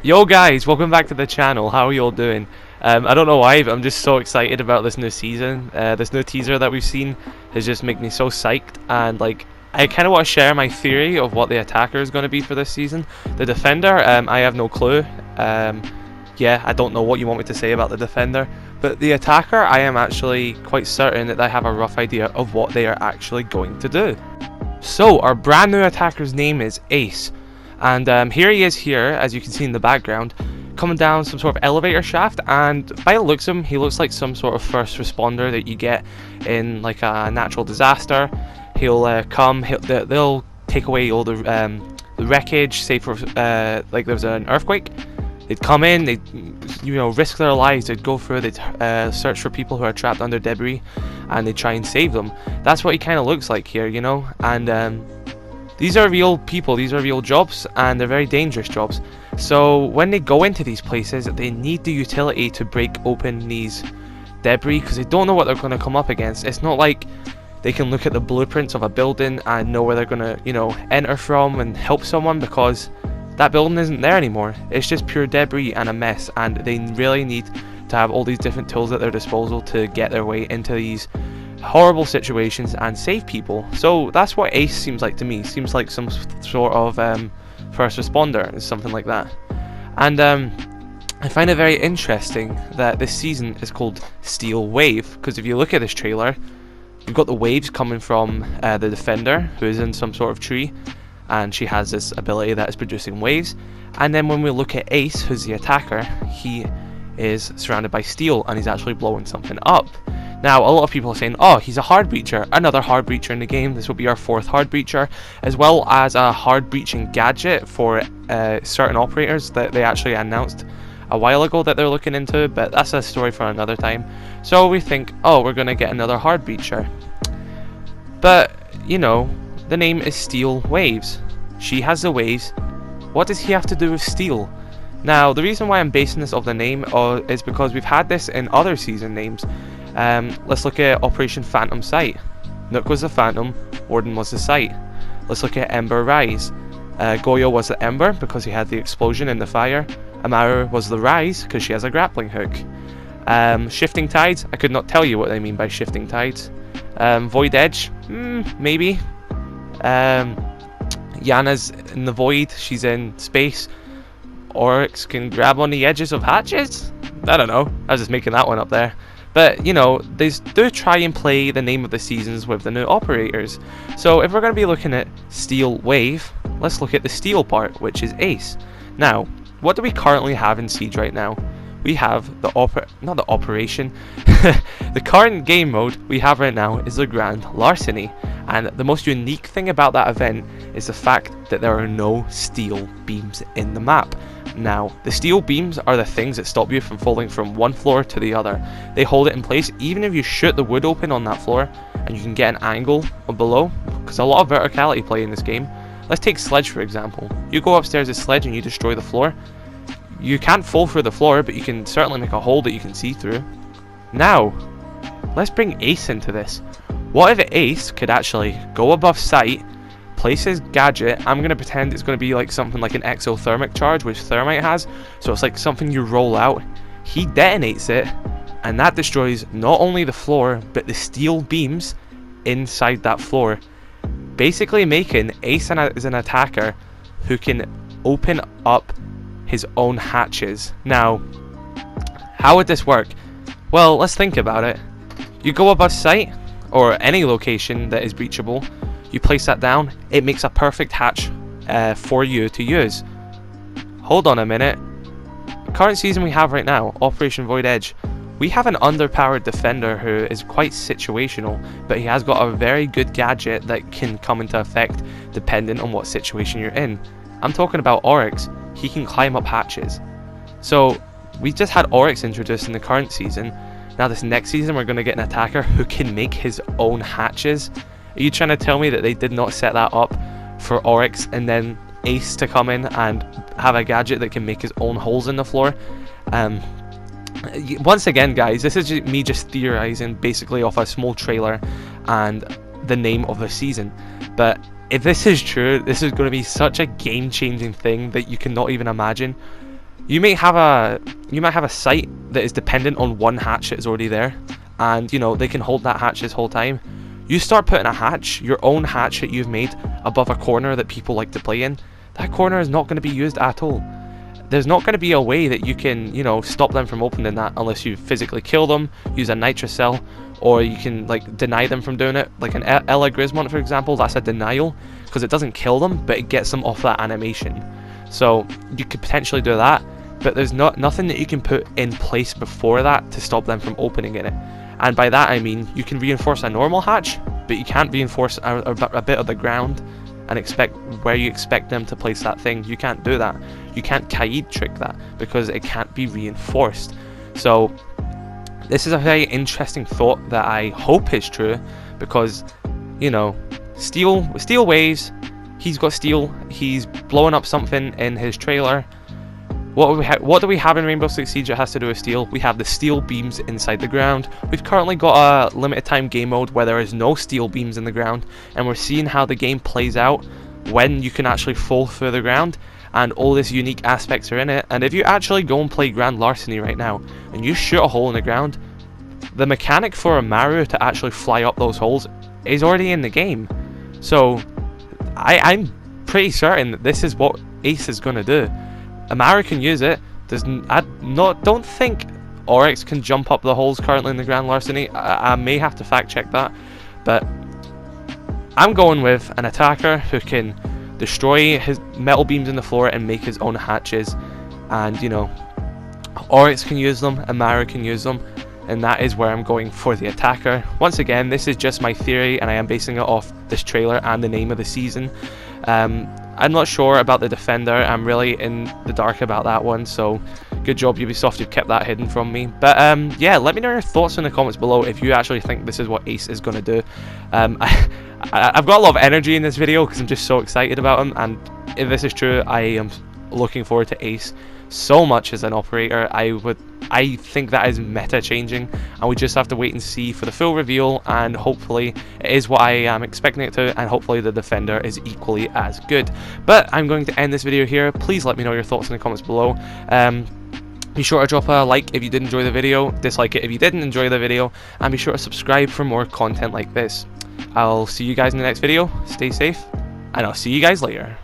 Yo guys, welcome back to the channel. How are you all doing? I don't know why, but I'm just so excited about this new season. This new teaser that we've seen has just made me so psyched, and like I kind of want to share my theory of what the attacker is going to be for this season. The defender, I have no clue. Yeah, I don't know what you want me to say about the defender, but the attacker, I am actually quite certain that I have a rough idea of what they are actually going to do. So our brand new attacker's name is Ace. And here he is here, as you can see in the background, coming down some sort of elevator shaft, and by the looks of him, he looks like some sort of first responder that you get in like a natural disaster. He'll come, they'll take away all the wreckage, say for like there was an earthquake. They'd come in, they'd risk their lives, they'd go through, they'd search for people who are trapped under debris, and they'd try and save them. That's what he kind of looks like here, and these are real people, these are real jobs, and they're very dangerous jobs. So when they go into these places, they need the utility to break open these debris, because they don't know what they're going to come up against. It's not like they can look at the blueprints of a building and know where they're going to, enter from and help someone, because that building isn't there anymore. It's just pure debris and a mess, and they really need to have all these different tools at their disposal to get their way into these horrible situations and save people. So that's what Ace seems like to me. Seems like some sort of first responder, something like that. And I find it very interesting that this season is called Steel Wave, because if you look at this trailer, you've got the waves coming from the defender, who is in some sort of tree, and she has this ability that is producing waves. And then when we look at Ace, who's the attacker, he is surrounded by steel, and he's actually blowing something up. Now, a lot of people are saying, oh, he's a hard breacher, another hard breacher in the game. This will be our 4th hard breacher, as well as a hard breaching gadget for certain operators that they actually announced a while ago that they're looking into, but that's a story for another time. So we think, oh, we're going to get another hard breacher. But, the name is Steel Waves. She has the waves. What does he have to do with steel? Now, the reason why I'm basing this off the name is because we've had this in other season names. Let's look at Operation Phantom Sight. Nook was the Phantom, Warden was the Sight. Let's look at Ember Rise. Goyo was the Ember because he had the explosion in the fire. Amaru was the Rise because she has a grappling hook. Shifting Tides, I could not tell you what they mean by Shifting Tides. Void Edge, maybe. Yana's in the Void, she's in space. Oryx can grab on the edges of hatches? I don't know, I was just making that one up there. But, they do try and play the name of the seasons with the new operators. So if we're going to be looking at Steel Wave, let's look at the steel part, which is Ace. Now, what do we currently have in Siege right now? We have the the current game mode we have right now is the Grand Larceny. And the most unique thing about that event is the fact that there are no steel beams in the map. Now, the steel beams are the things that stop you from falling from one floor to the other. They hold it in place even if you shoot the wood open on that floor, and you can get an angle below, because a lot of verticality play in this game. Let's take Sledge for example. You go upstairs with Sledge and you destroy the floor. You can't fall through the floor, but you can certainly make a hole that you can see through. Now, let's bring Ace into this. What if Ace could actually go above sight, place his gadget? I'm going to pretend it's going to be like something like an exothermic charge, which Thermite has. So it's like something you roll out. He detonates it, and that destroys not only the floor, but the steel beams inside that floor. Basically making Ace as an attacker who can open up his own hatches. Now, how would this work? Well, let's think about it. You go above sight, or any location that is breachable, you place that down, it makes a perfect hatch for you to use. Hold on a minute. Current season we have right now, Operation Void Edge, we have an underpowered defender who is quite situational, but he has got a very good gadget that can come into effect depending on what situation you're in. I'm talking about Oryx. He can climb up hatches. So we just had Oryx introduced in the current season. Now this next season we're going to get an attacker who can make his own hatches. Are you trying to tell me that they did not set that up for Oryx and then Ace to come in and have a gadget that can make his own holes in the floor? Once again guys, this is me just theorizing basically off a small trailer and the name of the season. But if this is true, this is going to be such a game-changing thing that you cannot even imagine. you might have a site that is dependent on one hatch that is already there, and you know they can hold that hatch this whole time. You start putting a hatch, your own hatch that you've made, above a corner that people like to play in. That corner is not going to be used at all. There's not going to be a way that you can, you know, stop them from opening that unless you physically kill them, use a nitrous cell, or you can like deny them from doing it. Like an Ella Grismont, for example, that's a denial because it doesn't kill them, but it gets them off that animation. So you could potentially do that, but there's nothing that you can put in place before that to stop them from opening it. And by that I mean you can reinforce a normal hatch, but you can't reinforce a bit of the ground and expect where you expect them to place that thing. You can't do that. You can't Kaid trick that because it can't be reinforced. So this is a very interesting thought that I hope is true, because you know, steel waves, he's got steel, he's blowing up something in his trailer. What do we have in Rainbow Six Siege that has to do with steel? We have the steel beams inside the ground. We've currently got a limited time game mode where there is no steel beams in the ground, and we're seeing how the game plays out when you can actually fall through the ground, and all these unique aspects are in it. And if you actually go and play Grand Larceny right now and you shoot a hole in the ground, the mechanic for a Maru to actually fly up those holes is already in the game. So I'm pretty certain that this is what Ace is going to do. Amaru can use it. Don't think Oryx can jump up the holes currently in the Grand Larceny. I may have to fact check that, but I'm going with an attacker who can destroy his metal beams in the floor and make his own hatches. And you know, Oryx can use them, Amaru can use them, and that is where I'm going for the attacker. Once again, this is just my theory, and I am basing it off this trailer and the name of the season. I'm not sure about the defender. I'm really in the dark about that one, so good job Ubisoft, you've kept that hidden from me. But yeah, let me know your thoughts in the comments below if you actually think this is what Ace is going to do. I've got a lot of energy in this video because I'm just so excited about him, and if this is true, I am looking forward to Ace so much as an operator. I think that is meta changing, and we just have to wait and see for the full reveal, and hopefully it is what I am expecting it to, and hopefully the defender is equally as good. But I'm going to end this video here. Please let me know your thoughts in the comments below. Be sure to drop a like if you did enjoy the video, dislike it if you didn't enjoy the video, and be sure to subscribe for more content like this. I'll see you guys in the next video. Stay safe, and I'll see you guys later.